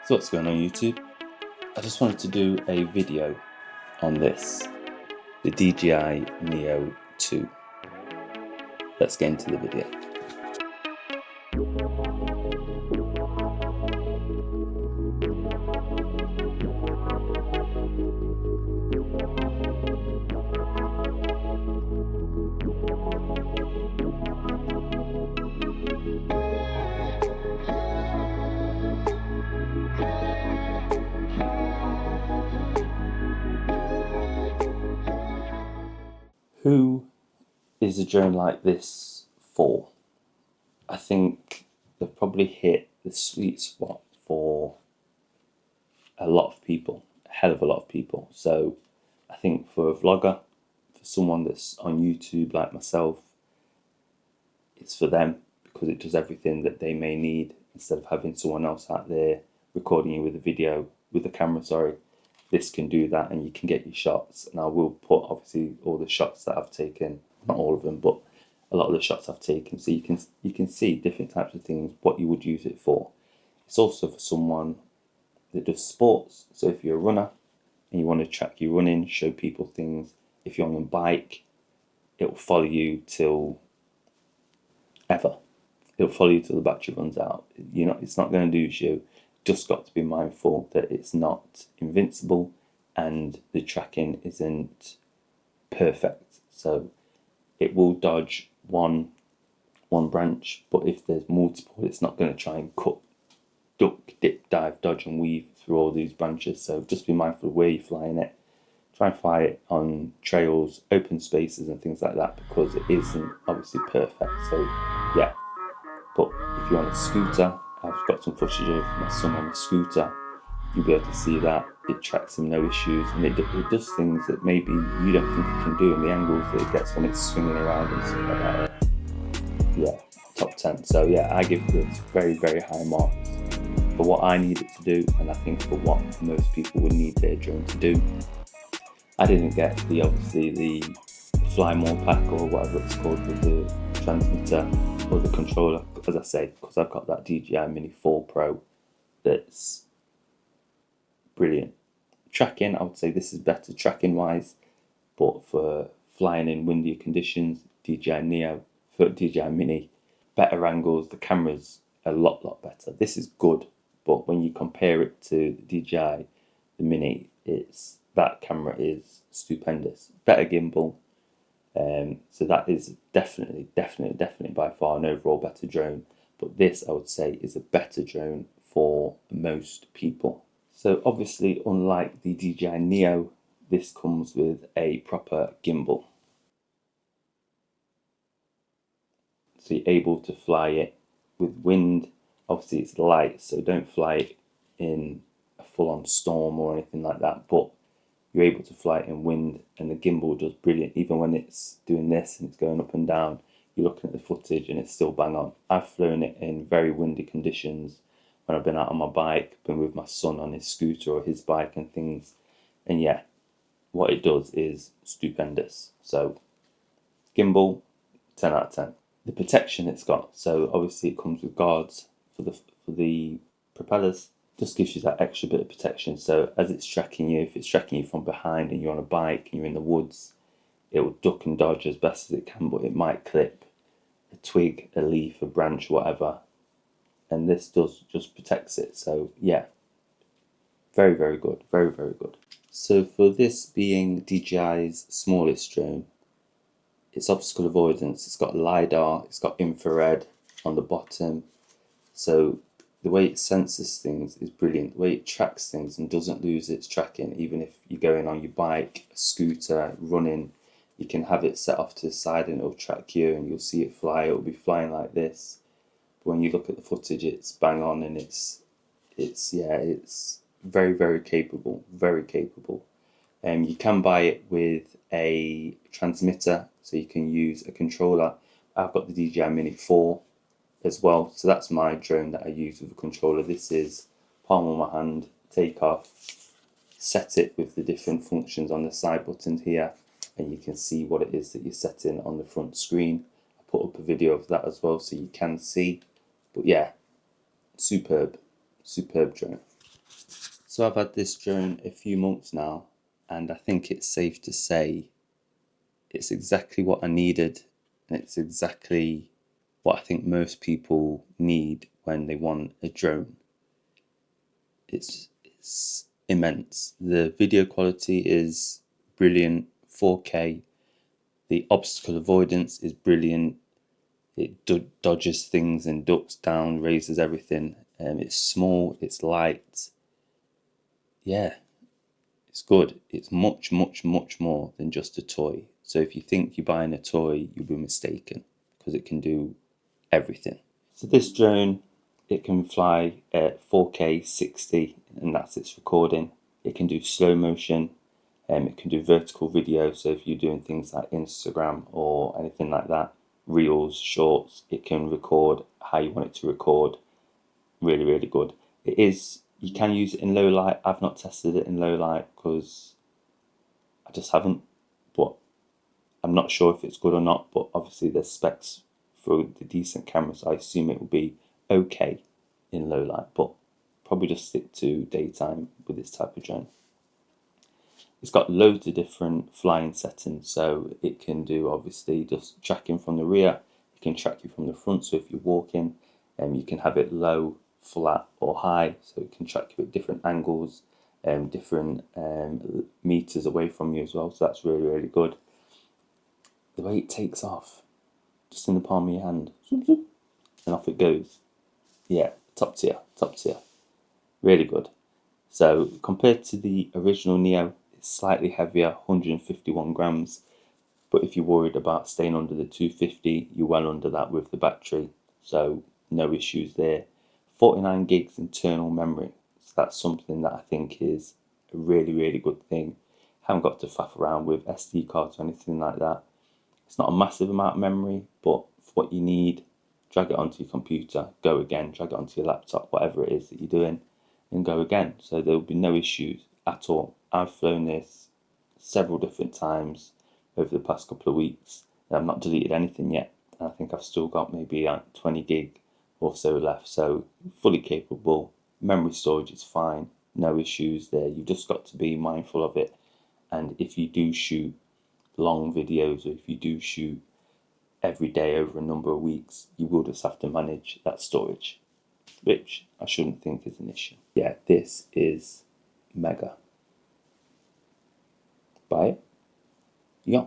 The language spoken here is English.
So what's going on YouTube? I just wanted to do a video on this, the DJI Neo 2. Let's get into the video. Who is a drone like this for? I think they've probably hit the sweet spot for a lot of people, a hell of a lot of people. So I think for a vlogger, for someone that's on YouTube like myself, it's for them because it does everything that they may need instead of having someone else out there recording you with a video, with a camera, sorry. This can do that and you can get your shots. And I will put obviously all the shots that I've taken, not all of them, but a lot of the shots I've taken, so you can see different types of things, what you would use it for. It's also for someone that does sports. So if you're a runner and you want to track your running, show people things. If you're on a bike, it will follow you till ever. It'll follow you till the battery runs out. It's not going to lose you. Just got to be mindful that it's not invincible and the tracking isn't perfect. So it will dodge one branch, but if there's multiple, it's not going to try and cut, duck, dip, dive, dodge and weave through all these branches. So just be mindful of where you're flying it. Try and fly it on trails, open spaces and things like that, because it isn't obviously perfect. So yeah, but if you're on a scooter, I've got some footage of my son on a scooter, you'll be able to see that it tracks him no issues, and it does things that maybe you don't think it can do, and the angles that it gets when it's swinging around and stuff like that. Yeah, top 10. So yeah, I give this very, very high marks for what I need it to do, and I think for what most people would need their drone to do. I didn't get obviously the fly more pack or whatever it's called with the transmitter or the controller, as I say, because I've got that DJI Mini 4 Pro that's brilliant. Tracking, I would say this is better tracking wise, but for flying in windier conditions, DJI Neo, for DJI Mini, better angles, the camera's a lot better. This is good, but when you compare it to the DJI, the Mini, that camera is stupendous. Better gimbal, so that is definitely by far an overall better drone. But this, I would say, is a better drone for most people. So obviously, unlike the DJI Neo, this comes with a proper gimbal. So you're able to fly it with wind. Obviously it's light, so don't fly it in a full-on storm or anything like that, but you're able to fly it in wind, and the gimbal does brilliant. Even when it's doing this and it's going up and down, you're looking at the footage and it's still bang on. I've flown it in very windy conditions when I've been out on my bike, been with my son on his scooter or his bike and things, and yeah, what it does is stupendous. So gimbal, 10 out of 10. The protection it's got, so obviously it comes with guards for the propellers, just gives you that extra bit of protection. So as it's tracking you, if it's tracking you from behind and you're on a bike and you're in the woods, it will duck and dodge as best as it can, but it might clip a twig, a leaf, a branch, whatever, and this just protects it. So yeah, very good, very good. So for this being DJI's smallest drone, it's obstacle avoidance, it's got LiDAR, it's got infrared on the bottom. So the way it senses things is brilliant. The way it tracks things and doesn't lose its tracking, even if you're going on your bike, a scooter, running, you can have it set off to the side and it'll track you and you'll see it fly. It'll be flying like this. But when you look at the footage, it's bang on, and it's very capable, very capable. You can buy it with a transmitter, so you can use a controller. I've got the DJI Mini 4 as well, so that's my drone that I use with a controller. This is palm of my hand, take off, set it with the different functions on the side buttons here, and you can see what it is that you're setting on the front screen. I put up a video of that as well so you can see. But yeah, superb drone. So I've had this drone a few months now, and I think it's safe to say it's exactly what I needed, and it's exactly what I think most people need when they want a drone. It's immense. The video quality is brilliant, 4K. The obstacle avoidance is brilliant. It dodges things and ducks down, raises everything. It's small, it's light. Yeah, it's good. It's much, much, much more than just a toy. So if you think you're buying a toy, you'll be mistaken, because it can do everything. So this drone, it can fly at 4K 60, and that's its recording. It can do slow motion, it can do vertical video. So if you're doing things like Instagram or anything like that, reels, shorts, it can record how you want it to record. Really, really good. It is. You can use it in low light. I've not tested it in low light because I just haven't. But I'm not sure if it's good or not. But obviously there's specs for the decent cameras. So I assume it will be okay in low light. But probably just stick to daytime with this type of drone. It's got loads of different flying settings, so it can do obviously just tracking from the rear, it can track you from the front, so if you're walking, you can have it low, flat or high, so it can track you at different angles, different meters away from you as well, so that's really, really good. The way it takes off, just in the palm of your hand, and off it goes. Yeah, top tier, top tier. Really good. So compared to the original Neo, it's slightly heavier, 151 grams. But if you're worried about staying under the 250, you're well under that with the battery. So no issues there. 49 gigs internal memory. So that's something that I think is a really, really good thing. Haven't got to faff around with SD cards or anything like that. It's not a massive amount of memory, but for what you need, drag it onto your computer, go again, drag it onto your laptop, whatever it is that you're doing, and go again. So there will be no issues at all. I've flown this several different times over the past couple of weeks. I've not deleted anything yet. I think I've still got maybe like 20 gig or so left. So fully capable. Memory storage is fine. No issues there. You've just got to be mindful of it. And if you do shoot long videos, or if you do shoot every day over a number of weeks, you will just have to manage that storage, which I shouldn't think is an issue. Yeah, this is mega. Buy it. Yeah.